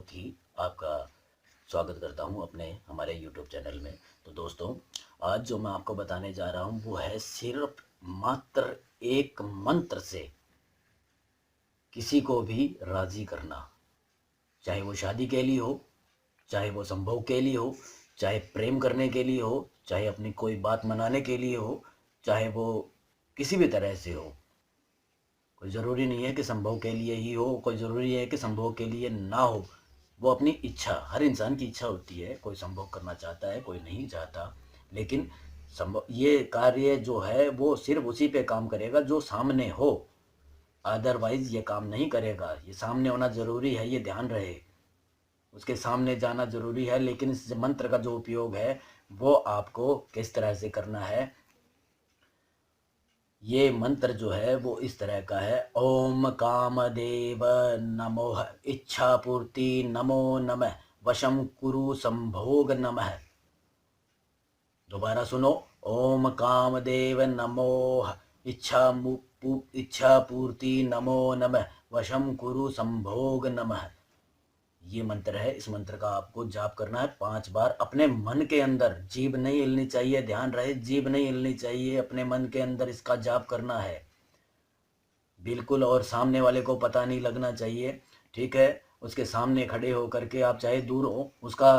बहुत ही आपका स्वागत करता हूं अपने हमारे YouTube चैनल में। तो दोस्तों, आज जो मैं आपको बताने जा रहा हूं वो है सिर्फ मात्र एक मंत्र से किसी को भी राज़ी करना। चाहे वो शादी के लिए हो, चाहे वो संभोग के लिए हो, चाहे प्रेम करने के लिए हो, चाहे अपनी कोई बात मनाने के लिए हो, चाहे वो किसी भी तरह से हो। कोई ज़रूरी नहीं है कि संभोग के लिए ही हो, कोई ज़रूरी है कि संभोग के लिए ना हो। वो अपनी इच्छा, हर इंसान की इच्छा होती है। कोई संभोग करना चाहता है, कोई नहीं चाहता। लेकिन संभव ये कार्य जो है वो सिर्फ उसी पे काम करेगा जो सामने हो। अदरवाइज ये काम नहीं करेगा। ये सामने होना ज़रूरी है, ये ध्यान रहे। उसके सामने जाना ज़रूरी है। लेकिन इस मंत्र का जो उपयोग है वो आपको किस तरह से करना है, ये मंत्र जो है वो इस तरह का है। ओम कामदेव नमोह इच्छा पूर्ति नमो नमः वशम कुरु संभोग नमः। दोबारा सुनो। ओम कामदेव नमोह इच्छा पूर्ति नमो नमः वशम कुरु संभोग नमः। ये मंत्र है। इस मंत्र का आपको जाप करना है 5 बार अपने मन के अंदर। जीभ नहीं हिलनी चाहिए, ध्यान रहे, जीभ नहीं हिलनी चाहिए। अपने मन के अंदर इसका जाप करना है बिल्कुल। और सामने वाले को पता नहीं लगना चाहिए, ठीक है। उसके सामने खड़े हो करके, आप चाहे दूर हो, उसका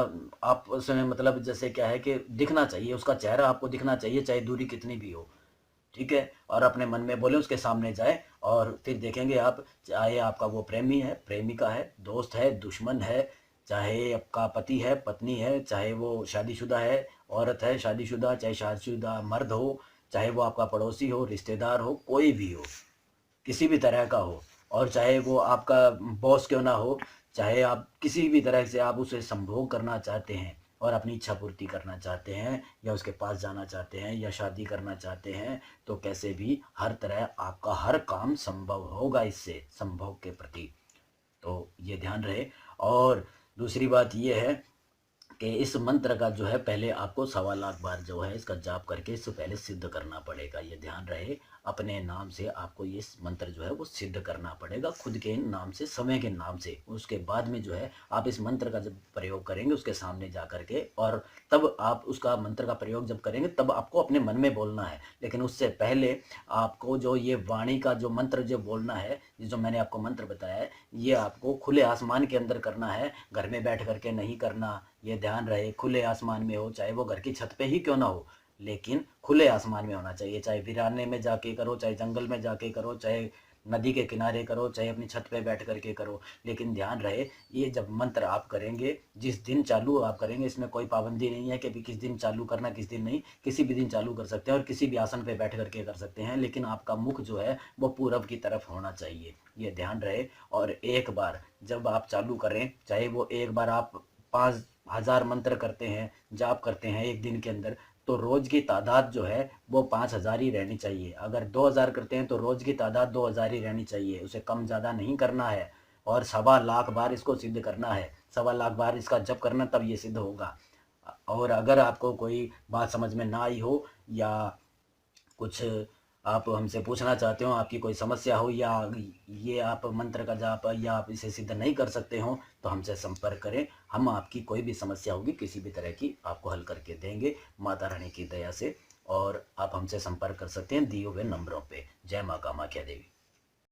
आप उसमें मतलब जैसे क्या है कि दिखना चाहिए, उसका चेहरा आपको दिखना चाहिए, चाहे दूरी कितनी भी हो, ठीक है। और अपने मन में बोले, उसके सामने जाए और फिर देखेंगे आप, चाहे आपका वो प्रेमी है, प्रेमिका है, दोस्त है, दुश्मन है, चाहे आपका पति है, पत्नी है, चाहे वो शादीशुदा है, औरत है शादीशुदा, चाहे शादीशुदा मर्द हो, चाहे वो आपका पड़ोसी हो, रिश्तेदार हो, कोई भी हो, किसी भी तरह का हो, और चाहे वो आपका बॉस क्यों ना हो, चाहे आप किसी भी तरह से आप उसे संभोग करना चाहते हैं और अपनी इच्छा पूर्ति करना चाहते हैं, या उसके पास जाना चाहते हैं, या शादी करना चाहते हैं, तो कैसे भी हर तरह आपका हर काम संभव होगा इससे, संभोग के प्रति। तो ये ध्यान रहे। और दूसरी बात ये है कि इस मंत्र का जो है पहले आपको 1.25 लाख बार जो है इसका जाप करके इससे पहले सिद्ध करना पड़ेगा। ये ध्यान रहे, अपने नाम से आपको ये मंत्र जो है वो सिद्ध करना पड़ेगा, खुद के नाम से, समय के नाम से। उसके बाद में जो है आप इस मंत्र का जब प्रयोग करेंगे उसके सामने जा करके, और तब आप उसका मंत्र का प्रयोग जब करेंगे तब आपको अपने मन में बोलना है। लेकिन उससे पहले आपको जो ये वाणी का जो मंत्र जो बोलना है, जो मैंने आपको मंत्र बताया है, ये आपको खुले आसमान के अंदर करना है, घर में बैठ करके नहीं करना। ये ध्यान रहे, खुले आसमान में हो, चाहे वो घर की छत पे ही क्यों ना हो, लेकिन खुले आसमान में होना चाहिए। चाहे वीराने में जाके करो, चाहे जंगल में जाके करो, चाहे नदी के किनारे करो, चाहे अपनी छत पे बैठ करके करो। लेकिन ध्यान रहे, ये जब मंत्र आप करेंगे, जिस दिन चालू आप करेंगे, इसमें कोई पाबंदी नहीं है कि भी किस दिन चालू करना, किस दिन नहीं। किसी भी दिन चालू कर सकते हैं और किसी भी आसन पे बैठ करके कर सकते हैं, लेकिन आपका मुख जो है वो पूरब की तरफ होना चाहिए, ये ध्यान रहे। और एक बार जब आप चालू करें, चाहे वो एक बार आप 5,000 मंत्र करते हैं, जाप करते हैं एक दिन के अंदर, तो रोज़ की तादाद जो है वो 5,000 ही रहनी चाहिए। अगर 2,000 करते हैं तो रोज़ की तादाद 2,000 ही रहनी चाहिए, उसे कम ज़्यादा नहीं करना है। और 1.25 लाख बार इसको सिद्ध करना है, 1.25 लाख बार इसका जप करना, तब ये सिद्ध होगा। और अगर आपको कोई बात समझ में ना आई हो, या कुछ आप हमसे पूछना चाहते हो, आपकी कोई समस्या हो, या ये आप मंत्र का जाप या आप इसे सिद्ध नहीं कर सकते हो, तो हमसे संपर्क करें। हम आपकी कोई भी समस्या होगी किसी भी तरह की आपको हल करके देंगे, माता रानी की दया से। और आप हमसे संपर्क कर सकते हैं दिए हुए नंबरों पे। जय माँ कामाख्या देवी।